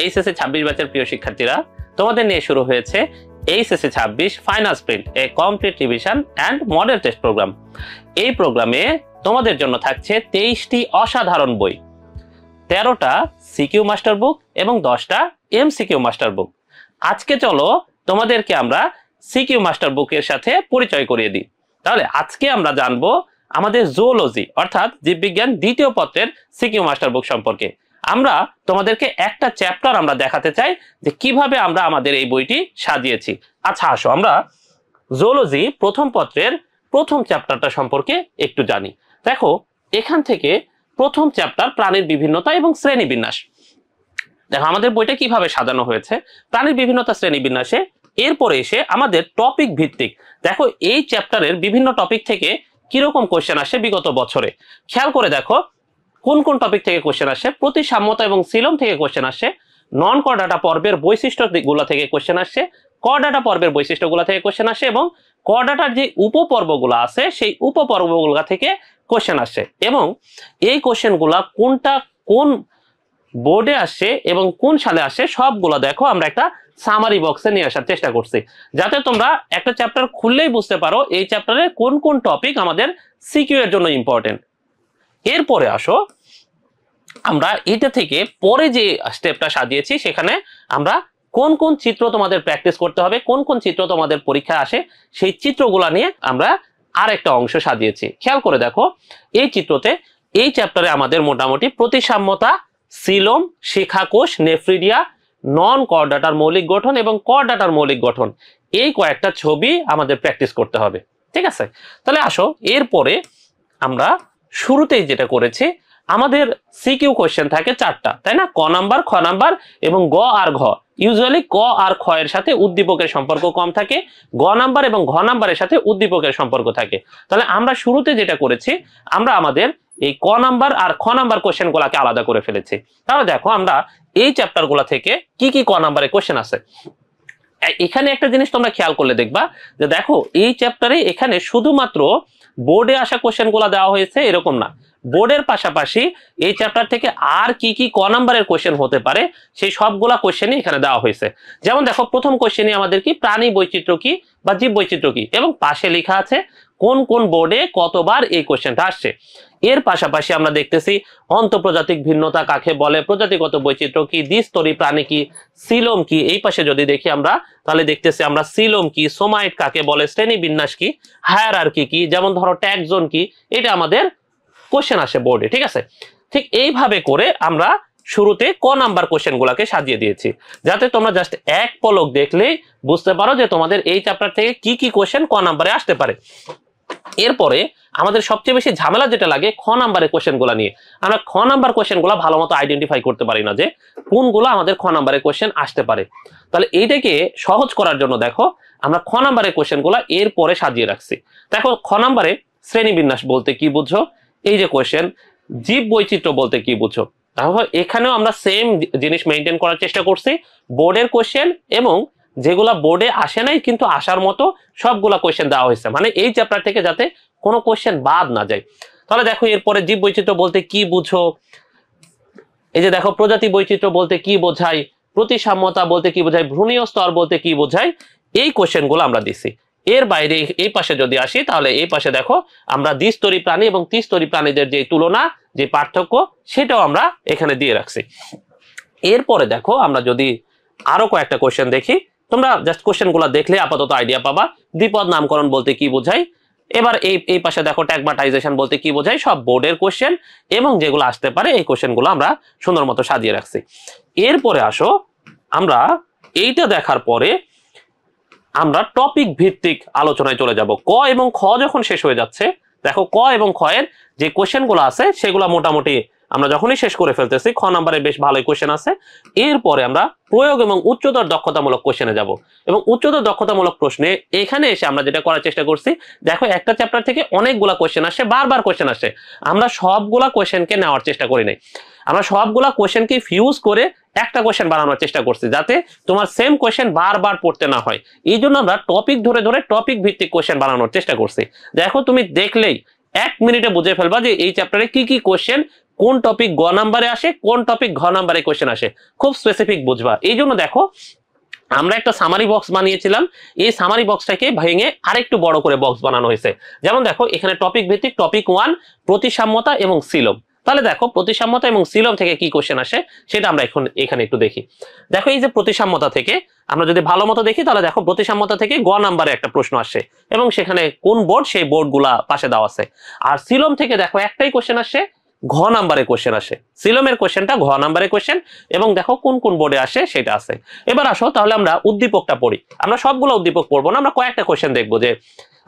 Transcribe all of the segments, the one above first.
HSC 26 ব্যাচের প্রিয় শিক্ষার্থীরা, তোমাদের নিয়ে শুরু হয়েছে এইচএসসি 26 ফাইনাল স্প্রিন্ট এ complete revision and model test programme. এই প্রোগ্রামে তোমাদের জন্য থাকছে 23টি অসাধারণ বই, 13টা সিকিউ মাস্টার বুক এবং 10টা এমসিকিউ মাস্টার বুক। আজকে চলো তোমাদেরকে আমরা সিকিউ মাস্টার বুকের সাথে পরিচয় করিয়ে দিই। তাহলে আজকে আমরা জানবো আমাদের জুওলজি অর্থাৎ জীববিজ্ঞান দ্বিতীয় পত্রের সিকিউ মাস্টার বুক সম্পর্কে। আমরা তোমাদেরকে একটা চ্যাপ্টার আমরা দেখাতে চাই যে কিভাবে আমরা আমাদের এই বইটি সাজিয়েছি। আচ্ছা, আসো আমরা জুওলজি প্রথম পত্রের প্রথম চ্যাপ্টারটা সম্পর্কে একটু জানি। দেখো, এখান থেকে প্রথম চ্যাপ্টার প্রাণীর বিভিন্নতা এবং শ্রেণীবিন্যাস। দেখো আমাদের বইটা কিভাবে সাজানো হয়েছে, প্রাণীর বিভিন্নতা শ্রেণীবিন্যাসে। এরপরে এসে আমাদের টপিক ভিত্তিক, দেখো এই চ্যাপ্টারের বিভিন্ন টপিক থেকে কিরকম কোশ্চেন আসে বিগত বছরে। খেয়াল করে দেখো কোন কোন টপিক থেকে কোশ্চেন আসে। প্রতিসাম্যতা এবং সিলোম থেকে কোশ্চেন আসে, নন ক ডাটা পর্বের বৈশিষ্ট্যগুলো থেকে কোশ্চেন আসে, ক ডাটা পর্বের বৈশিষ্ট্যগুলো থেকে কোশ্চেন আসে এবং ক ডাটার যে উপপর্বগুলো আছে সেই উপপর্বগুলো থেকে কোশ্চেন আসে। এবং এই কোশ্চেনগুলা কোনটা কোন বোর্ডে আসে এবং কোন সালে আসে সবগুলো দেখো আমরা একটা সামারি বক্সে নিয়ে আসার চেষ্টা করছি, যাতে তোমরা একটা চ্যাপ্টার খুললেই বুঝতে পারো এই চ্যাপ্টারে কোন কোন টপিক আমাদের সিকিউ এর জন্য ইম্পর্টেন্ট। এরপরে আসো আমরা এটা থেকে পরে যে স্টেপটা সাজিয়েছি সেখানে আমরা কোন কোন চিত্র তোমাদের প্র্যাকটিস করতে হবে, কোন কোন চিত্র তোমাদের পরীক্ষা আসে সেই চিত্রগুলা নিয়ে আমরা আরেকটা অংশ সাজিয়েছি। খেয়াল করে দেখো এই চিত্রতে এই চ্যাপ্টারে আমাদের মোটামুটি প্রতিসাম্যতা, সিলোম, শিখাকোষ, নেফ্রিডিয়া, নন কর ডাটার মৌলিক গঠন এবং কর ডাটার মৌলিক গঠন, এই কয়েকটা ছবি আমাদের প্র্যাকটিস করতে হবে। ঠিক আছে, তাহলে আসো এরপরে আমরা শুরুতেই যেটা করেছি, আমাদের সিকিউ কোশ্চেন থাকে 4টা, তাই না? ক নাম্বার, খ নাম্বার এবং গ আর ঘ। ইউজুয়ালি ক আর খ এর সাথে উদ্দীপকের সম্পর্ক কম থাকে, গ নাম্বার এবং ঘ নাম্বারের সাথে উদ্দীপকের সম্পর্ক থাকে। তাহলে আমরা শুরুতে যেটা করেছি, আমরা আমাদের এই ক নাম্বার আর খ নাম্বার কোশ্চেন গুলাকে আলাদা করে ফেলেছি। তাহলে দেখো আমরা এই চ্যাপ্টার গুলা থেকে কি কি ক নাম্বারে কোশ্চেন আছে। এখানে একটা জিনিস তোমরা খেয়াল করলে দেখবা যে দেখো এই চ্যাপ্টারে এখানে শুধুমাত্র বোর্ডে আসা কোশ্চেন গুলা দেওয়া হয়েছে এরকম না, বোর্ডের পাশাপাশি এই চ্যাপ্টার থেকে আর কি কি ক নাম্বারের কোশ্চেন হতে পারে সেই সবগুলা কোশ্চেনই এখানে দেওয়া হয়েছে। যেমন দেখো প্রথম কোশ্চেনই আমাদের কি, প্রাণী বৈচিত্র্য কি বা জীব বৈচিত্র্য কি, এবং পাশে লেখা আছে কোন কোন বোর্ডে কতবার এই কোশ্চেনটা আসছে। এর পাশাপাশি আমরা দেখতেছি অন্তঃপ্রজাতিক ভিন্নতা কাকে বলে, প্রজাতিগত বৈচিত্র্য কি, দ্বিস্তরী প্রাণী কি, সিলোম কি। এই পাশে যদি দেখি আমরা তাহলে দেখতেছি আমরা সিলোম কি, সোমাইট কাকে বলে, শ্রেণী বিন্যাস কি, হায়ারার্কি কি, যেমন ধরো ট্যাগ জোন কি, এটা আমাদের কোশ্চেন আসে বোর্ডে। ঠিক আছে, ঠিক এইভাবে করে আমরা শুরুতে ক নাম্বার কোশ্চেন গুলাকে সাজিয়ে দিয়েছি, যাতে তোমরা জাস্ট এক পলক দেখলেই বুঝতে পারো যে তোমাদের এই চ্যাপ্টার থেকে কি কি কোশ্চেন ক নাম্বারে আসতে পারে। এরপরে আমাদের সবচেয়ে বেশি ঝামেলা যেটা লাগে খ নাম্বারের কোশ্চেন গুলা নিয়ে। আমরা খ নাম্বার কোশ্চেন গুলা ভালো মতো আইডেন্টিফাই করতে পারি না যে কোনগুলো আমাদের খ নাম্বারের কোশ্চেন আসতে পারে। তাহলে এইটাকে সহজ করার জন্য দেখো আমরা খ নাম্বারের কোশ্চেন গুলা এরপরে সাজিয়ে রাখছি। দেখো খ নাম্বারে শ্রেণীবিন্যাস বলতে কি বুঝো, এই যে কোশ্চেন জীব বৈচিত্র্য বলতে কি বুঝো। তাহলে এখানেও আমরা সেম জিনিস মেনটেন করার চেষ্টা করছি, বোর্ডের কোশ্চেন এবং যেগুলা বোর্ডে আসে নাই কিন্তু আসার মতো সবগুলা কোশ্চেন দেওয়া হয়েছে, মানে এই চ্যাপ্টার থেকে যাতে কোনো কোশ্চেন বাদ না যায়। তাহলে দেখো এরপরে জীব বৈচিত্র্য বলতে কি বুঝো, এই যে দেখো প্রজাতি বৈচিত্র্য বলতে কি বোঝায়, প্রতিসাম্যতা বলতে কি বোঝায়, ভ্রূণীয় স্তর বলতে কি বোঝায়, এই কোশ্চেন গুলো আমরা দিছি। এর বাইরে এই পাশে যদি আসি তাহলে এই পাশে দেখো আমরা দ্বিস্তরী প্রাণী এবং ত্রিস্তরী প্রাণীদের যে তুলনা, যে পার্থক্য, সেটাও আমরা এখানে দিয়ে রাখছি। এরপরে দেখো আমরা যদি আরো কয়েকটা কোশ্চেন দেখি, তোমরা জাস্ট কোশ্চেন গুলা দেখলে আপাতত আইডিয়া পাবা। দ্বিপদ নামকরণ বলতে কি বোঝায়, এবার এই পাশে দেখো ট্যাগমাটাইজেশন বলতে কি বোঝায়, সব বোর্ডের কোশ্চেন এবং যেগুলো আসতে পারে এই কোশ্চেন গুলো আমরা সুন্দর মতো সাজিয়ে রাখছি। এরপরে আসো আমরা এইটা দেখার পরে আমরা টপিক ভিত্তিক আলোচনায় চলে যাব। ক এবং খ যখন শেষ হয়ে যাচ্ছে, দেখো ক এবং খ এর যে কোশ্চেন গুলো আছে সেগুলো মোটামুটি আমরা যখনই শেষ করে ফেলতেছি, খ নাম্বারে বেশ ভালোই কোশ্চেন আছে। এরপরে আমরা প্রয়োগ এবং উচ্চতর দক্ষতামূলক কোশ্চেনে যাব, এবং উচ্চতর দক্ষতামূলক প্রশ্নে এখানে এসে আমরা যেটা করার চেষ্টা করছি, দেখো একটা চ্যাপ্টার থেকে অনেকগুলা কোশ্চেন আসে, বারবার কোশ্চেন আসে, আমরা সবগুলা কোশ্চেনকে নেওয়ার চেষ্টা করি নাই, আমরা সবগুলা কোশ্চেনকে ফিউজ করে একটা কোশ্চেন বানানোর চেষ্টা করছি, যাতে তোমার সেম কোশ্চেন বারবার পড়তে না হয়। এই জন্য আমরা টপিক ধরে ধরে টপিক ভিত্তিক কোশ্চেন বানানোর চেষ্টা করছি। দেখো তুমি দেখলেই 1 মিনিটে বুঝে ফেলবা যে এই চ্যাপ্টারে কি কি কোশ্চেন কোন টপিক গ নাম্বারে আসে, কোন টপিক ঘ নাম্বারে কোশ্চেন আসে, খুব স্পেসিফিক বুঝবা। এই জন্য দেখো আমরা একটা সামারি বক্স বানিয়েছিলাম, এই সামারি বক্সটাকে ভেঙে আরেকটু বড় করে বক্স বানানো হয়েছে। যেমন দেখো এখানে টপিক ভিত্তিক টপিক 1 প্রতিসাম্যতা এবং সিলম। তাহলে দেখো প্রতিসাম্যতা এবং সিলম থেকে কি কোশ্চেন আসে সেটা আমরা এখন এখানে একটু দেখি। দেখো এই যে প্রতিসাম্যতা থেকে আমরা যদি ভালো মতো দেখি তাহলে দেখো প্রতিসাম্যতা থেকে গ নাম্বারে একটা প্রশ্ন আসে এবং সেখানে কোন বোর্ড সেই বোর্ডগুলা পাশে দেওয়া আছে। আর সিলম থেকে দেখো একটাই কোশ্চেন আসে, ঘ নাম্বারে কোশ্চেন আসে। সিলমের কোশ্চেনটা ঘ নাম্বারে কোশ্চেন এবং দেখো কোন কোন বোর্ডে আসে সেটা আছে। এবার আসো তাহলে আমরা উদ্দীপকটা পড়ি। আমরা সবগুলো উদ্দীপক পড়বো না, আমরা কয়েকটা কোশ্চেন দেখবো যে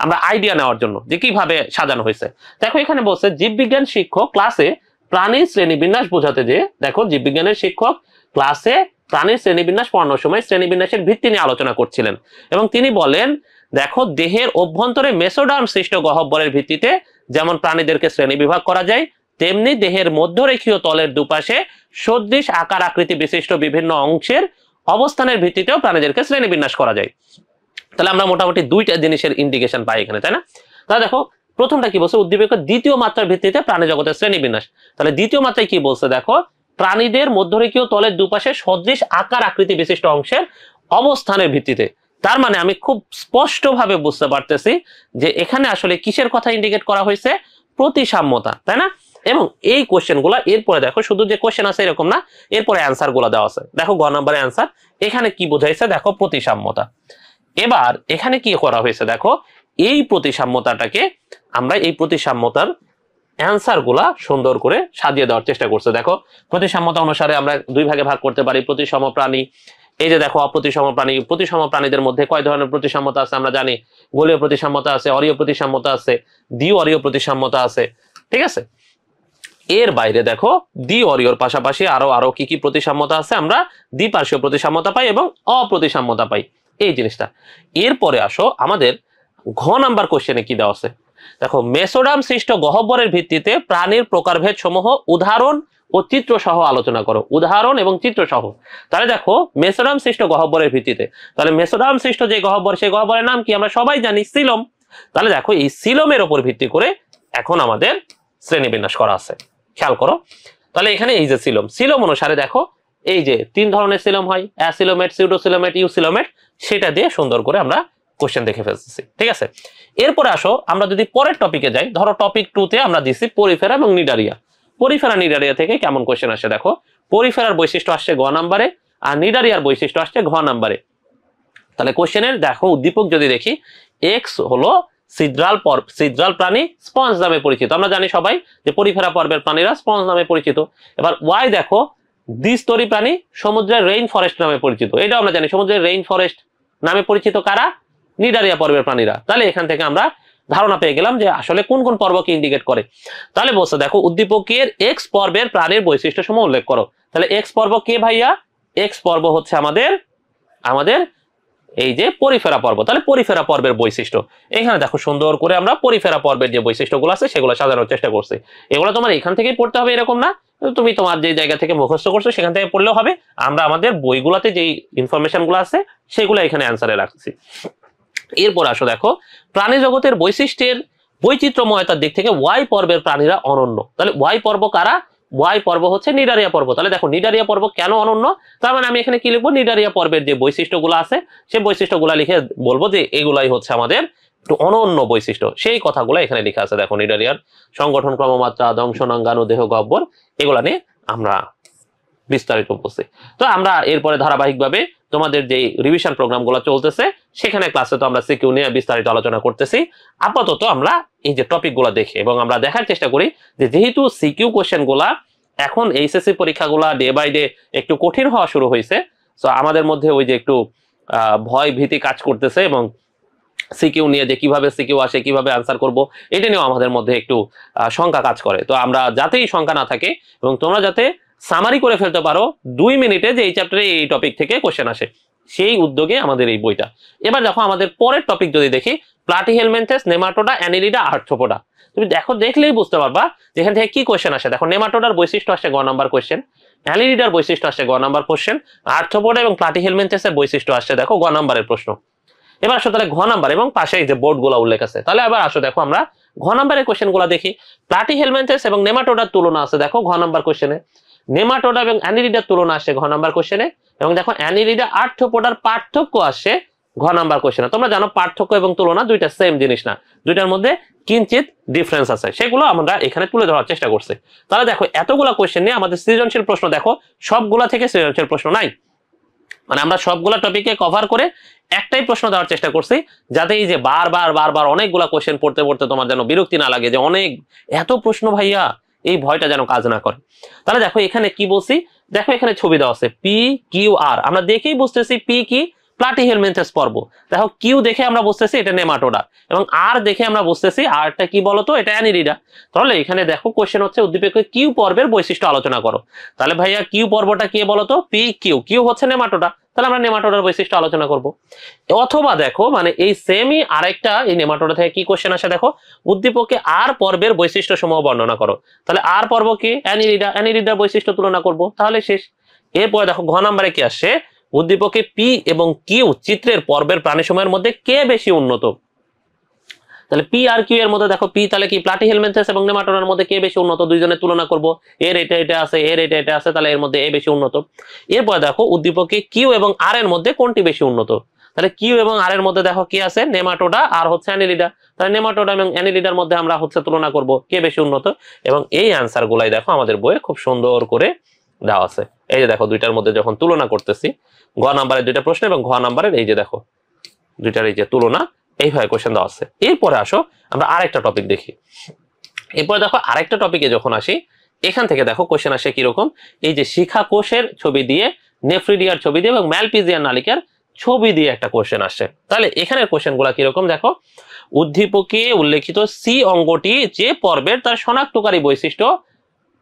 আমরা আইডিয়া নেওয়ার জন্য যে কিভাবে সাজানো হয়েছে। দেখো এখানে বলছে জীববিজ্ঞান শিক্ষক ক্লাসে প্রাণীর শ্রেণীবিন্যাস বোঝাতে যে, দেখো জীববিজ্ঞানের শিক্ষক ক্লাসে প্রাণীর শ্রেণীবিন্যাস পড়ানোর সময় শ্রেণীবিন্যাসের ভিত্তি নিয়ে আলোচনা করছিলেন এবং তিনি বলেন দেখো দেহের অভ্যন্তরে মেসোডার্ম সৃষ্ট গহ্বরের ভিত্তিতে যেমন প্রাণীদেরকে শ্রেণী বিভাগ করা যায়, তেমনি দেহের মধ্যরেখীয় তলের দুপাশে সদৃশ আকার আকৃতি বিশিষ্ট বিভিন্ন অংশের অবস্থানের ভিত্তিতেও প্রাণীদেরকে শ্রেণীবিন্যাস করা যায়। তাহলে আমরা মোটামুটি দুইটা জিনিসের ইন্ডিকেশন পাই এখানে, তাই না? তাহলে দেখো প্রথমটা কি বলছে, উদ্দীপকের দ্বিতীয় মাত্রার ভিত্তিতে প্রাণী জগতের শ্রেণীবিন্যাস। তাহলে দ্বিতীয় মাত্রায় কি বলছে দেখো, প্রাণীদের মধ্যরেখীয় তলের দুপাশে সদৃশ আকার আকৃতি বিশিষ্ট অংশের অবস্থানের ভিত্তিতে। তার মানে আমি খুব স্পষ্টভাবে বুঝতে পারতেছি যে এখানে আসলে কিসের কথা ইন্ডিকেট করা হয়েছে, প্রতিসাম্যতা, তাই না? এবং এই কোশ্চেন গুলা এরপরে দেখো শুধু যে কোশ্চেন আছে এরকম না, এরপরে অ্যান্সার গুলা দেওয়া আছে। দেখো গ নম্বরের অ্যান্সার এখানে কি বোঝাইছে, দেখো প্রতিসাম্যতা। এবার এখানে কি করা হয়েছে দেখো, এই প্রতিসাম্যতাটাকে আমরা এই প্রতিসাম্যতার অ্যান্সার গুলা সুন্দর করে সাজিয়ে দেওয়ার চেষ্টা করছে। দেখো প্রতিসাম্যতা অনুসারে আমরা দুই ভাগে ভাগ করতে পারি, প্রতিসম প্রাণী, এই যে দেখো অপ্রতিসম প্রাণী। প্রতিসম প্রাণীদের মধ্যে কয় ধরনের প্রতিসাম্যতা আছে আমরা জানি, গোলীয় প্রতিসাম্যতা আছে, অরীয় প্রতিসাম্যতা আছে, দ্বি অরীয় প্রতিসাম্যতা আছে, ঠিক আছে? এর বাইরে দেখো দ্বি অরীয়র পাশাপাশি আরো কি কি প্রতিসাম্যতা আছে, আমরা দ্বিপার্শ্বীয় প্রতিসাম্যতা পাই এবং অপ্রতিসাম্যতা পাই, এই জিনিসটা। এরপরে আসো আমাদের ঘ নাম্বার কোশ্চেনে কি দেওয়া আছে, দেখো মেসোডার্ম সৃষ্ট গহ্বরের ভিত্তিতে প্রাণীর প্রকারভেদ সমূহ উদাহরণ ও চিত্র সহ আলোচনা করো, উদাহরণ এবং চিত্র সহ। তাহলে দেখো মেসোডার্ম সৃষ্ট গহ্বরের ভিত্তিতে, তাহলে মেসোডার্ম সৃষ্ট যে গহ্বর সেই গহ্বরের নাম কি আমরা সবাই জানি, সিলম। তাহলে দেখো এই সিলমের উপর ভিত্তি করে এখন আমাদের শ্রেণীবিন্যাস করা আছে, খেয়াল করো। তাহলে এখানে এই যে সিলম, সিলম অনুসারে দেখো এই যে তিন ধরনের সিলম হয়, অ্যাসিলোমেট, সিউডোসিলোমেট, ইউসিলোমেট, সেটা দিয়ে সুন্দর করে আমরা কোশ্চেন দেখে ফেলতেছি, ঠিক আছে? এরপরে আসো আমরা যদি পরের টপিকে যাই, ধরো টপিক 2 তে আমরা দিছি পরিফেরা এবং নিডারিয়া। পরিফেরা নিডারিয়া থেকে কেমন কোশ্চেন আসে দেখো, পরিফেরার বৈশিষ্ট্য আসছে গ নাম্বারে আর নিডারিয়ার বৈশিষ্ট্য আসছে ঘ নাম্বারে। তাহলে কোশ্চেনের দেখো উদ্দীপক যদি দেখি, এক্স হলো সিদ্রাল প্রাণী, স্পঞ্জ নামে পরিচিত। আমরা জানি সবাই যে পরিফেরা পর্বের প্রাণীরা স্পঞ্জ নামে পরিচিত। এবার ওয়াই দেখো দ্বিস্তরী প্রাণী, সমুদ্রের রেইন ফরেস্ট নামে পরিচিত। এটাও আমরা জানি সমুদ্রের রেইন ফরেস্ট নামে পরিচিত কারা, নিডারিয়া পর্বের প্রাণীরা। তাহলে এখান থেকে আমরা ধারণা পেয়ে গেলাম যে আসলে কোন কোন পর্বকে ইন্ডিকেট করে। তাহলে বলছে দেখো উদ্দীপকের এক্স পর্বের প্রাণীর বৈশিষ্ট্য সমূহ উল্লেখ করো। তাহলে এক্স পর্ব কে ভাইয়া, এক্স পর্ব হচ্ছে আমাদের এই যে পরিফেরা পর্ব। তাহলে পরিফেরা পর্বের বৈশিষ্ট্য এখানে দেখো সুন্দর করে আমরা পরিফেরা পর্বের যে বৈশিষ্ট্যগুলো আছে সেগুলো সাজানোর চেষ্টা করছি। এগুলো তোমার এখান থেকেই পড়তে হবে এরকম না, তুমি তোমার যে জায়গা থেকে মুখস্থ করছো সেখান থেকে পড়লেও হবে। আমরা আমাদের বইগুলোতে যেই ইনফরমেশন গুলো আছে সেগুলো এখানে অ্যান্সারে রাখছি। এরপর আসো দেখো প্রাণী জগতের বৈশিষ্ট্যের বৈচিত্র্যময়তার দিক থেকে ওয়াই পর্বের প্রাণীরা অনন্য। তাহলে ওয়াই পর্ব কারা, ওয়াই পর্ব হচ্ছে নিডারিয়া পর্ব। তাহলে দেখো নিডারিয়া পর্ব কেন অনন্য, তার মানে আমি এখানে কি লিখবো, নিডারিয়া পর্বের যে বৈশিষ্ট্যগুলো আছে সেই বৈশিষ্ট্যগুলো লিখে বলবো যে এগুলাই হচ্ছে আমাদের একটু অনন্য বৈশিষ্ট্য, সেই কথাগুলো এখানে লেখা আছে। দেখো নিডারিয়ার সংগঠন, ক্রমমাত্রা, দংশনাঙ্গাণু, দেহ গহ্বর, এগুলা নিয়ে আমরা বিস্তারিত বলছি। তো আমরা এরপরে ধারাবাহিকভাবে তোমাদের যে রিভিশন প্রোগ্রামগুলো চলতেছে সেখানে ক্লাসে তো আমরা সিকিউ নিয়ে বিস্তারিত আলোচনা করতেছি। আপাতত আমরা এই যে টপিকগুলো দেখি এবং আমরা দেখার চেষ্টা করি যে যেহেতু সিকিউ কোশ্চেনগুলা এখন এইচএসসি পরীক্ষাগুলা ডে বাই ডে একটু কঠিন হওয়া শুরু হয়েছে, তো আমাদের মধ্যে ওই যে একটু ভয় ভীতি কাজ করতেছে এবং সিকিউ নিয়ে যে কিভাবে সিকিউ আসে, কিভাবে আনসার করব, এটা নিয়েও আমাদের মধ্যে একটু শঙ্কা কাজ করে। তো আমরা যাতেই শঙ্কা না থাকে এবং তোমরা যাতে সামারি করে ফেলতে পারো 2 মিনিটে যে এই চ্যাপ্টারে এই টপিক থেকে কোশ্চেন আসে, সেই উদ্যোগে আমাদের এই বইটা। এবার দেখো আমাদের পরের টপিক যদি দেখি, প্লাটিহেলমিনথেস, নেমাটোডা, অ্যানিলিডা, আর্থ্রোপোডা। তুমি দেখো দেখলেই বুঝতে পারবা যেখান থেকে কি কোশ্চেন আসে। দেখো নেমাটোডার বৈশিষ্ট্য আসছে গ নাম্বার কোশ্চেন, অ্যানিলিডার বৈশিষ্ট্য আসছে গ নাম্বার কোশ্চেন, আর্থ্রোপোডা এবং প্লাটিহেলমিনথেসের বৈশিষ্ট্য আসছে দেখো গ নাম্বারের প্রশ্ন। এবার আসো তাহলে ঘ নাম্বার এবং পাশে এই যে বোর্ড গুলা উল্লেখ আছে। তাহলে আবার আসো দেখো আমরা ঘ নাম্বারের কোশ্চেনগুলো দেখি। প্লাটিহেলমিনথেস এবং নেমাটোডার তুলনা আছে দেখো ঘ নাম্বার কোশ্চেনে, নেমাটোডা এবং অ্যানিলিডার তুলনা আসে ঘ নাম্বার কোশ্চেনে, এবং দেখো অ্যানিলিডা আর্থ্রোপোডার পার্থক্য আসে ঘ নাম্বার কোশ্চেনে। তোমরা জানো পার্থক্য এবং তুলনা দুইটা সেম জিনিস না, দুইটার মধ্যে কিঞ্চিত ডিফারেন্স আছে, সেগুলো আমরা এখানে তুলে ধরার চেষ্টা করছি। তাহলে দেখো এতগুলা কোশ্চেন নিয়ে আমাদের সৃজনশীল প্রশ্ন দেখো সবগুলা থেকে সৃজনশীল প্রশ্ন নাই, মানে আমরা সবগুলা টপিকে কভার করে একটাই প্রশ্ন দেওয়ার চেষ্টা করছি, যাতে এই যে বারবার অনেকগুলা কোশ্চেন পড়তে পড়তে তোমার যেন বিরক্তি না লাগে যে অনেক এত প্রশ্ন ভাইয়া, এই ভয়টা যেন কাজ না করে। তাহলে দেখো এখানে কি বলছি, দেখো এখানে ছবি দেওয়া আছে পি কিউ আর, আমরা দেখেই বুঝতেছি পি কি প্লাটিহেলমিনথেস পর্ব, দেখো কিউ দেখে আমরা বুঝতেছি এটা নেমাটোডা, এবং আর দেখে আমরা বুঝতেছি আরটা কি বলতো এটা অ্যানিলিডা। তাহলে এখানে দেখো কোশ্চেন হচ্ছে উদ্দীপকের কিউ পর্বের বৈশিষ্ট্য আলোচনা করো। তাহলে ভাইয়া কিউ পর্বটা কি বলতো, পি কিউ, কিউ হচ্ছে নেমাটোডা, তাহলে আমরা নেমাটোডার বৈশিষ্ট্য আলোচনা করব। অথবা দেখো মানে এই সেমই আরেকটা এই নেমাটোডা থেকে কি কোশ্চেন আসে দেখো, উদ্দীপকে আর পর্বের বৈশিষ্ট্য সমূহ বর্ণনা করো। তাহলে আর পর্ব কি অ্যানিলিডা, অ্যানিলিডার বৈশিষ্ট্য তুলনা করব, তাহলে শেষ। এরপরে দেখো ঘ নাম্বারে কি আসে, উদ্দীপকে পি এবং কিউ চিত্রের পর্বের প্রাণীসমূহের মধ্যে কে বেশি উন্নত। তাহলে পি আর কিউ এর মধ্যে দেখো পি তাহলে কি প্লাটিহেলমিনথেস এবং নেমাটোডার মধ্যে কে বেশি উন্নত, দুইজনের তুলনা করব, এর এটা আছে এর এটা আছে, তাহলে এর মধ্যে এ বেশি উন্নত। এরপর দেখো উদ্দীপকে কিউ এবং আর এর মধ্যে কোনটি বেশি উন্নত, তাহলে কিউ এবং আর এর মধ্যে দেখো কি আছে নেমাটোডা আর হচ্ছে অ্যানিলিডা, তাহলে নেমাটোডা এবং অ্যানিলিডার মধ্যে আমরা হচ্ছে তুলনা করব কে বেশি উন্নত, এবং এই আনসার গুলাই দেখো আমাদের বইয়ে খুব সুন্দর করে দেওয়া আছে। এই যে দেখো দুইটার মধ্যে যখন তুলনা করতেছি, গ নাম্বারের দুইটা প্রশ্ন এবং ঘ নাম্বারের এই যে দেখো দুইটার এই যে তুলনা, এইভাবে কোশ্চেন দেওয়া আছে। এরপরে আসো আমরা আরেকটা টপিক দেখি। এরপরে দেখো আরেকটা টপিকে যখন আসি, এখান থেকে দেখো কোশ্চেন আসে কিরকম, এই যে শিখা কোষের ছবি দিয়ে, নেফ্রিডিয়ার ছবি দিয়ে এবং ম্যালপিজিয়ান নালিকার ছবি দিয়ে একটা কোশ্চেন আসছে। তাহলে এখানের কোশ্চেন গুলা কিরকম দেখো, উদ্দীপকে উল্লেখিত সি অঙ্গটি যে পর্বের তার শনাক্তকারী বৈশিষ্ট্য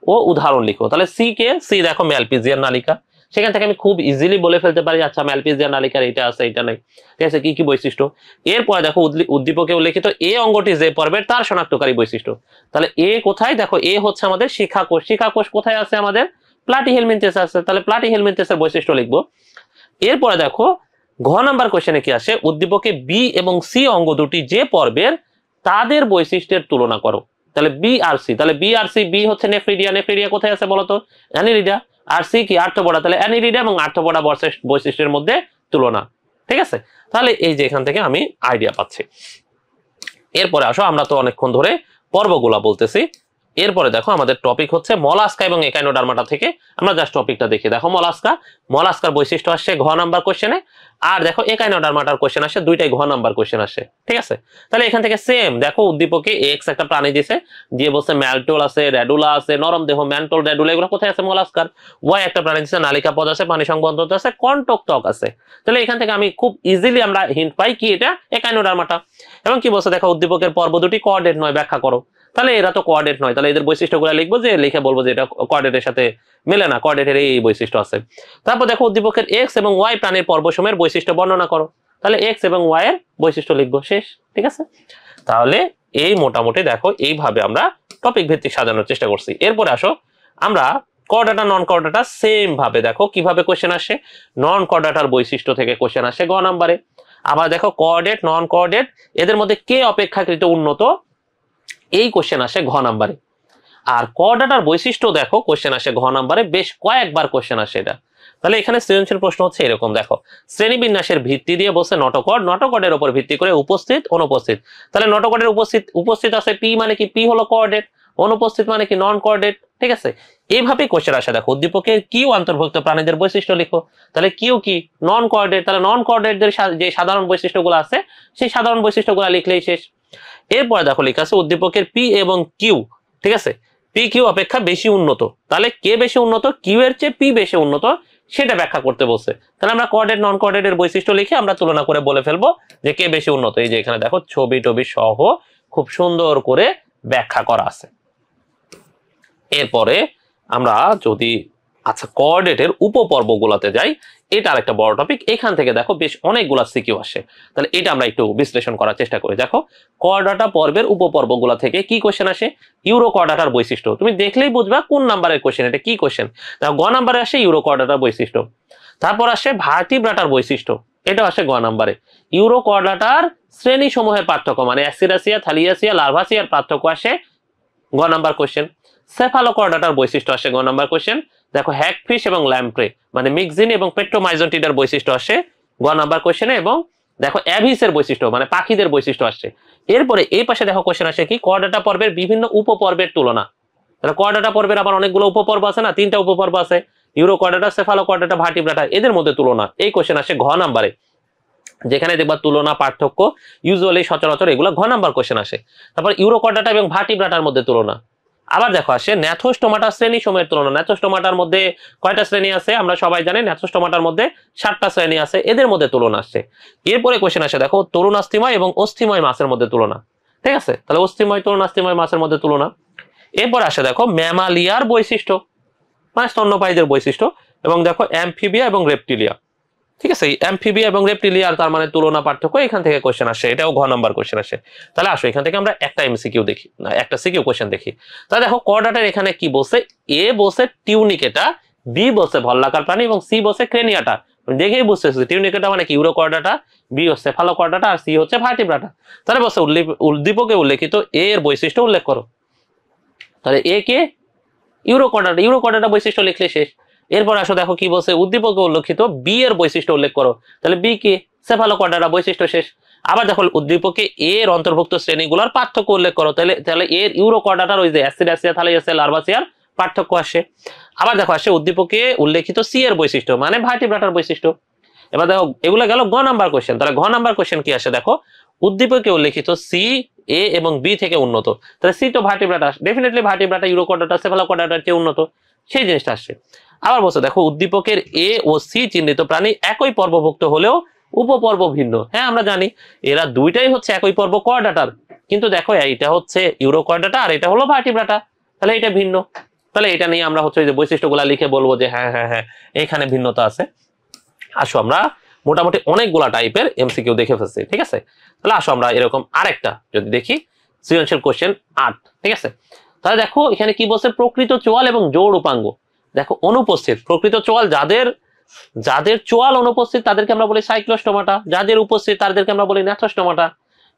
ও উদাহরণ লিখো। তাহলে সি কে, সি দেখো ম্যালপিজিয়ান নালিকা, সেখান থেকে আমি খুব ইজিলি বলে ফেলতে পারি আচ্ছা ম্যালপিজিয়ান নালিকার এটা আছে এটা নাই, ঠিক আছে, কি কি বৈশিষ্ট্য। এরপরে দেখো উদ্দীপকে উল্লেখিত এ অঙ্গটি যে পর্বের তার শনাক্তকারী বৈশিষ্ট্য। তাহলে এ কোথায়, দেখো এ হচ্ছে আমাদের শিখাকোষ, শিখাকোষ কোথায় আছে আমাদের প্লাটিহেলমিনথেস আছে, তাহলে প্লাটিহেলমিনথেসের বৈশিষ্ট্য লিখবো। এরপরে দেখো ঘ নাম্বার কোশ্চেনে কি আসে, উদ্দীপকে বি এবং সি অঙ্গ দুটি যে পর্বের তাদের বৈশিষ্ট্যের তুলনা করো। তাহলে বি আর সি, তাহলে বি আর সি, বি হচ্ছে নেফ্রিডিয়া, নেফ্রিডিয়া কোথায় আছে বলতো অ্যানিলিডা, আর সি কি আর্থ্রোপোডা, তাহলে অ্যানিলিডা এবং আর্থ্রোপোডা বৈশিষ্ট্যের মধ্যে তুলনা, ঠিক আছে। তাহলে এই যে এখান থেকে আমি আইডিয়া পাচ্ছি। এরপরে আসো আমরা তো অনেকক্ষণ ধরে পর্বগুলা বলতেছি, এরপরে দেখো আমাদের টপিক হচ্ছে মলাস্কা এবং একাইনোডার্মাটা থেকে আমরা জাস্ট টপিকটা দেখি। দেখো মলাস্কা, মলাস্কার বৈশিষ্ট্য আসছে ঘ নাম্বার কোশ্চেনে, আর দেখো একাইনোডার্মাটার কোশ্চেন আসে, দুইটাই ঘ নাম্বার কোশ্চেন আসে, ঠিক আছে। তাহলে এখান থেকে সেম দেখো উদ্দীপকে এক্স একটা প্রাণী দিছে, দিয়ে বলছে ম্যালটোল আছে, রেডুলা আছে, নরম দেহ ম্যান্টল রেডুলা, এগুলো কোথায় আছে মলাস্কার। ওয়াই একটা প্রাণী দিছে, নালিকা পদ আছে, পানি সংবন্ধ আছে, কন্টক ত্বক আছে। তাহলে এখান থেকে আমি খুব ইজিলি আমরা হিন্ট পাই কি এটা একাইনোডার্মাটা। এবং কি বলছে দেখো উদ্দীপকের পর্ব দুটি কোঅর্ডিনেট নয়, ব্যাখ্যা করো। তাহলে এরা তো কোঅর্ডিনেট নয়, তাহলে এদের বৈশিষ্ট্যগুলো লিখবো, যে লিখে বলবো যে এটা কোঅর্ডিনেটের সাথে মেলে না, কোঅর্ডিনেটের এই বৈশিষ্ট্য আছে। তারপর দেখো উদ্দীপকের এক্স এবং ওয়াই প্রাণীর পর্বসমূহের বৈশিষ্ট্য বর্ণনা করো, তাহলে এক্স এবং ওয়াই এর বৈশিষ্ট্য লিখবো, শেষ, ঠিক আছে। তাহলে এই মোটামুটি দেখো এইভাবে আমরা টপিক ভিত্তিক সাজানোর চেষ্টা করছি। এরপরে আসো আমরা কোঅর্ডিনেটর নন কোঅর্ডিনেটর সেম ভাবে দেখো কিভাবে কোশ্চেন আসে, নন কোঅর্ডিনেটর বৈশিষ্ট্য থেকে কোশ্চেন আসে গ নাম্বারে। আবার দেখো কোঅর্ডিনেট নন কোঅর্ডিনেট এদের মধ্যে কে অপেক্ষাকৃত উন্নত, এই কোশ্চেন আসে ঘ নাম্বারে। আর কোঅর্ডিনেটর বৈশিষ্ট্য দেখো কোশ্চেন আসে ঘ নাম্বারে, বেশ কয়েকবার কোশ্চেন আসে এটা। তাহলে এখানে সৃজনশীল প্রশ্ন হচ্ছে এরকম দেখো, শ্রেণীবিন্যাসের ভিত্তি দিয়ে বলছে নটকর্ড, নটকর্ডের উপর ভিত্তি করে উপস্থিত অনুপস্থিত। তাহলে নটকর্ডের উপস্থিত আছে পি, মানে কি পি হলো কোঅর্ডিনেট, অনুপস্থিত মানে কি নন কোঅর্ডিনেট, ঠিক আছে। এইভাবেই কোশ্চেন আসে দেখো উদ্দীপকের কিউ অন্তর্ভুক্ত প্রাণীদের বৈশিষ্ট্য লিখো। তাহলে কিউ কি নন কোঅর্ডিনেট, তাহলে নন কোঅর্ডিনেটদের যে সাধারণ বৈশিষ্ট্যগুলো আছে সেই সাধারণ বৈশিষ্ট্যগুলো লিখলেই শেষ। এরপরে দেখো লেখা আছে উদ্দীপকের পি এবং কিউ, ঠিক আছে, পি কিউ অপেক্ষা বেশি উন্নত, তাহলে কে বেশি উন্নত, কিউ এর চেয়ে পি বেশি উন্নত সেটা ব্যাখ্যা করতে বলছে। তাহলে আমরা কোঅর্ডিনেট নন কোঅর্ডিনেটের বৈশিষ্ট্য লিখে আমরা তুলনা করে বলে ফেলবো যে কে বেশি উন্নত। এই যে এখানে দেখো ছবি টবি সহ খুব সুন্দর করে ব্যাখ্যা করা আছে। এরপরে আমরা যদি আচ্ছা কোঅর্ডিনেটের উপপর্বগুলোতে যাই, এটা আরেকটা বড় টপিক। এখান থেকে দেখো বেশ অনেকগুলা সিকিউ আসে, তাহলে এটা আমরা একটু বিশ্লেষণ করার চেষ্টা করি। দেখো কোঅর্ডিনেটর পর্বের উপপর্বগুলো থেকে কি কোশ্চেন আসে, ইউরো কোঅর্ডিনেটর বৈশিষ্ট্য, তুমি দেখলেই বুঝবা কোন নাম্বারের কোশ্চেন, এটা কি কোশ্চেন। দেখো গ নাম্বারে আসে ইউরো কোঅর্ডিনেটর বৈশিষ্ট্য, তারপর আসে ভার্টিব্রাটার বৈশিষ্ট্য, এটা আসে গ নাম্বারে। ইউরোকর্ডাটার শ্রেণী সমূহের পার্থক্য মানে অ্যাসিডাসিয়া, থালিয়াসিয়া, লার্ভাসিয়ার পার্থক্য আসে গ নাম্বার কোশ্চেন। সেফালোকর্ডাটার বৈশিষ্ট্য আসে গ নাম্বার কোশ্চেন। দেখো হ্যাগফিশ এবং ল্যাম্প্রে মানে মিক্সিন এবং পেট্রোমাইজন্টিডার বৈশিষ্ট্য আসে গ নাম্বার কোশ্চেনে, এবং দেখো অ্যাভিসের বৈশিষ্ট্য মানে পাখিদের বৈশিষ্ট্য আসছে। এরপরে এই পাশে দেখো কোশ্চেন আসে কি কর্ডাটা পর্বের বিভিন্ন উপপর্বের তুলনা। তাহলে কর্ডাটা পর্বের আবার অনেকগুলো উপপর্ব আছে না, 3টা উপপর্ব আছে, ইউরোকর্ডাটা, সেফালোকর্ডাটা, ভার্টিব্রাটা, এদের মধ্যে তুলনা। এই কোশ্চেন আসে ঘ নাম্বারে, যেখানে দেখবা তুলনা পার্থক্য ইউজুয়ালি সচরাচর এগুলো ঘ নাম্বার কোশ্চেন আসে। তারপর ইউরোকর্ডাটা এবং ভার্টিব্রাটার মধ্যে তুলনা। আবার দেখো আসে ন্যাথোস্টোমাটা শ্রেণী সময়ের তুলনা। ন্যাথোস্টোমাটার মধ্যে কয়টা শ্রেণী আছে আমরা সবাই জানি, ন্যাথোস্টোমাটার মধ্যে 7টা শ্রেণী আছে, এদের মধ্যে তুলনা আসছে। এরপরে কোশ্চেন আসে দেখো তরুণাস্থিময় এবং অস্থিময় মাছের মধ্যে তুলনা। ঠিক আছে, তাহলে অস্থিময় তরুণাস্থিময় মাছের মধ্যে তুলনা। এরপর আসে দেখো ম্যামালিয়ার বৈশিষ্ট্য মানে স্তন্যপায়ীদের বৈশিষ্ট্য, এবং দেখো অ্যামফিবিয়া এবং রেপটিলিয়া। ঠিক আছে, অ্যামফিবিয়া এবং রেপটিলিয়ার তার মানে তুলনা পার্থক্য এখান থেকে কোশ্চেন আসে, এটাও ঘ নাম্বার কোশ্চেন আসে। তাহলে আসো এখান থেকে আমরা একটা এমসিকিউ দেখি, না একটা সিকিউ কোশ্চেন দেখি। তাহলে দেখো কর্ডাটার এখানে কি বলছে, এ বলছে টিউনিকেটা, বি বলছে ভল্লাকার প্রাণী, এবং সি বলছে ক্রেনিয়াটা। দেখেই বুঝতেছি টিউনিকেটা মানে কি ইউরোকর্ডাটা, বি হচ্ছে সেফালোকর্ডাটা, আর সি হচ্ছে ভার্টিব্রাটা। তাহলে বলছে উদ্দীপকে উল্লেখিত এ এর বৈশিষ্ট্য উল্লেখ করো। তাহলে এ কে ইউরোকর্ডাটা, ইউরোকর্ডাটা বৈশিষ্ট্য লিখলে শেষ। এরপর আসো দেখো কি বলছে উদ্দীপকে উল্লেখিত বি এর বৈশিষ্ট্য উল্লেখ করো। তাহলে বি কে সেফালোকর্ডাটা বৈশিষ্ট্য শেষ। আবার দেখো উদ্দীপকে এর অন্তর্ভুক্ত শ্রেণীগুলোর পার্থক্য উল্লেখ করো। তাহলে তাহলে এর ইউরোকর্ডাটার ওই যে অ্যাসিডাসিয়া, থালিয়াসিয়া, লার্ভাসিয়ার পার্থক্য আসে। আবার দেখো আসে উদ্দীপকে উল্লেখিত সি এর বৈশিষ্ট্য মানে ভার্টিব্রাটার বৈশিষ্ট্য। এবার দেখো এগুলো গেল গ নাম্বার কোশ্চেন। তাহলে ঘ নাম্বার কোশ্চেন কি আসে দেখো উদ্দীপকে উল্লেখিত সি এ এবং বি থেকে উন্নত। তাহলে সি তো ভার্টিব্রাটা, ডেফিনেটলি ভার্টিব্রাটা ইউরোকর্ডাটা সেফালোকর্ডাটার চেয়ে উন্নত, সেই জিনিসটা আসছে। আবার বলছে দেখো উদ্দীপকের এ ও সি চিহ্নিত প্রাণী একই পর্বভুক্ত হলেও উপপর্ব ভিন্ন। হ্যাঁ আমরা জানি এরা দুইটাই হচ্ছে একই পর্ব কর্ডাটার, কিন্তু দেখো এইটা হচ্ছে ইউরোকর্ডাটা আর এটা হলো ভার্টিব্রাটা, তাহলে এটা ভিন্ন। তাহলে এটা নিয়ে আমরা হচ্ছে যে বৈশিষ্ট্যগুলা লিখে বলবো যে হ্যাঁ হ্যাঁ হ্যাঁ এখানে ভিন্নতা আছে। আসো আমরা মোটামুটি অনেকগুলা টাইপের এমসিকিউ দেখে ফেলছি, ঠিক আছে। তাহলে আসো আমরা এরকম আরেকটা যদি দেখি সৃজনশীল কোশ্চেন 8, ঠিক আছে। তাহলে দেখো এখানে কি বলছে প্রকৃত চোয়াল এবং জোড় উপাঙ্গ। দেখো অনুপস্থিত প্রকৃত চোয়াল যাদের যাদের চোয়াল অনুপস্থিত তাদেরকে আমরা বলি সাইক্লোস্টোমাটা, যাদের উপস্থিত তাদেরকে আমরা বলি ন্যাথোস্টোমাটা।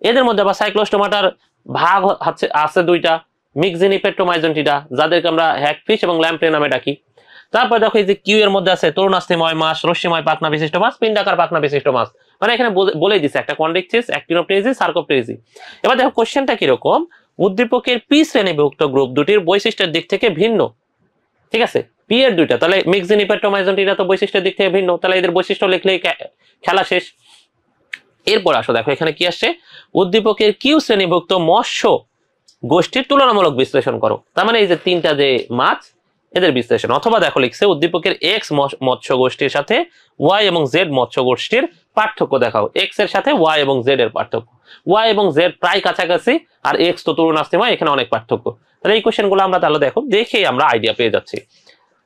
এদের মধ্যে আবার সাইক্লোস্টোমাটার ভাগ আছে দুইটা, মিক্সিনি, পেট্রোমাইজন্টিডা, যাদেরকে আমরা হ্যাগফিশ এবং ল্যাম্প্রে নামে ডাকি। তারপর দেখো এই যে কিউ এর মধ্যে আছে তরুণাস্থিময় মাছ, রশ্মিময় পাখনা বিশিষ্ট মাছ, পিন্ডাকার পাখনা বিশিষ্ট মাছ। মানে এখানে বলে দিচ্ছে একটা কন্ডেক্সিস, অ্যাক্টিনোপ্টেজিস, সার্কোপ্টেজিস। এবার দেখো কোশ্চেনটা কিরকম, উদ্দীপকের পি শ্রেণীভুক্ত গ্রুপ দুটির বৈশিষ্ট্যের দিক থেকে ভিন্ন। ঠিক আছে, পি এর দুইটা, তাহলে মিক্সিনি, পেট্রোমাইজন্টিডা তো বৈশিষ্ট্যের দিক থেকে ভিন্ন, তাহলে এদের বৈশিষ্ট্য লিখলেই খেলা শেষ। এরপর আসো দেখো এখানে কি আসছে, উদ্দীপকের কিউ শ্রেণীভুক্ত মৎস্য গোষ্ঠীর তুলনামূলক বিশ্লেষণ করো। তার মানে এই যে 3টা যে মাছ এদের বিশ্লেষণ। অথবা দেখো লিখছে উদ্দীপকের এক্স মৎস্য গোষ্ঠীর সাথে ওয়াই এবং জেড মৎস্য গোষ্ঠীর পার্থক্য দেখাও। এক্স এর সাথে ওয়াই এবং জেড এর পার্থক্য, ওয়াই এবং জেড প্রায় কাছাকাছি, আর এক্স তো তরুণাস্থিময়, এখানে অনেক পার্থক্য। তাহলে এই কোশ্চেন গুলো আমরা তাহলে দেখো দেখেই আমরা আইডিয়া পেয়ে যাচ্ছি।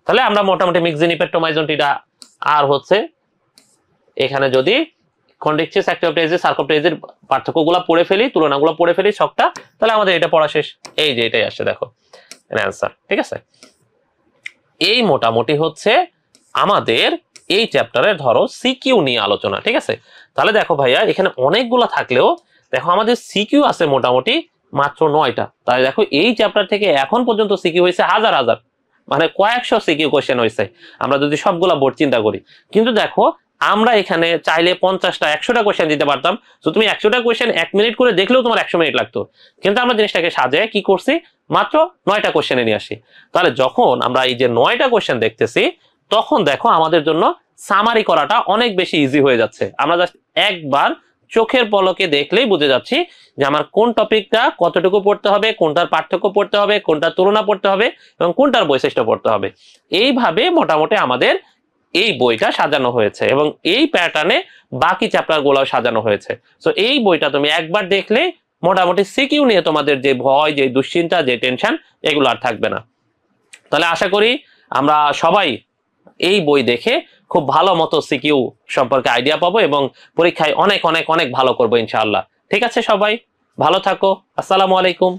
তাহলে আমরা মোটামুটি মিক্সিনি, পেট্রোমাইজন্টিডা আর হচ্ছে এখানে যদি কন্ডেক্সিস, অ্যাক্টিনোপ্টেজিস, সার্কোপ্টেজিসের পার্থক্যগুলো পড়ে ফেলি, তুলনাগুলো পড়ে ফেলি ছকটা, তাহলে আমাদের এটা পড়া শেষ। এই যে এটাই আসছে দেখো অ্যান্সার, ঠিক আছে। এই মোটামুটি হচ্ছে আমাদের এই চ্যাপ্টারের ধরো সিকিউ নিয়ে আলোচনা, ঠিক আছে। তাহলে দেখো ভাইয়া এখানে অনেকগুলো থাকলেও দেখো আমাদের সিকিউ আছে মোটামুটি মাত্র 9টা। তাহলে দেখো এই চ্যাপ্টার থেকে এখন পর্যন্ত সিকিউ হয়েছে হাজার হাজার, মানে কয়েকশো সিকিউ কোশ্চেন হয়েছে আমরা যদি সবগুলা বোর্ড চিন্তা করি। কিন্তু দেখো আমরা এখানে চাইলে 50টা 100টা কোশ্চেন দিতে পারতাম। তো তুমি 100টা কোশ্চেন 1 মিনিট করে দেখলেও তোমার 100 মিনিট লাগতো, কিন্তু আমরা জিনিসটাকে সাজায় কি করছি, মাত্র 9টা কোশ্চেনে নিয়ে আসি। তাহলে যখন আমরা এই যে 9টা কোশ্চেন দেখতেছি তখন দেখো আমাদের জন্য সামারি করাটা অনেক বেশি ইজি হয়ে যাচ্ছে। আমরা জাস্ট একবার চোখের পলকে দেখলেই বুঝে যাচ্ছি যে আমার কোন টপিকটা কতটুকু পড়তে হবে, কোনটার পার্থক্য পড়তে হবে, কোনটার তুলনা পড়তে হবে, এবং কোনটার বৈশিষ্ট্য পড়তে হবে। এইভাবে মোটামুটি আমাদের এই বইটা সাজানো হয়েছে, এবং এই প্যাটার্নে বাকি চ্যাপ্টার গুলাও সাজানো হয়েছে। সো এই বইটা তুমি একবার দেখলে মোটামুটি সিকিউ নিয়ে তোমাদের যে ভয়, যে দুশ্চিন্তা, যে টেনশন, এগুলো আর থাকবে না। তাহলে আশা করি আমরা সবাই এই বই দেখে খুব ভালো মতো সিকিউ সম্পর্কে আইডিয়া পাবো এবং পরীক্ষায় অনেক অনেক অনেক ভালো করবো ইনশাআল্লাহ। ঠিক আছে, সবাই ভালো থাকো, আসসালামু আলাইকুম।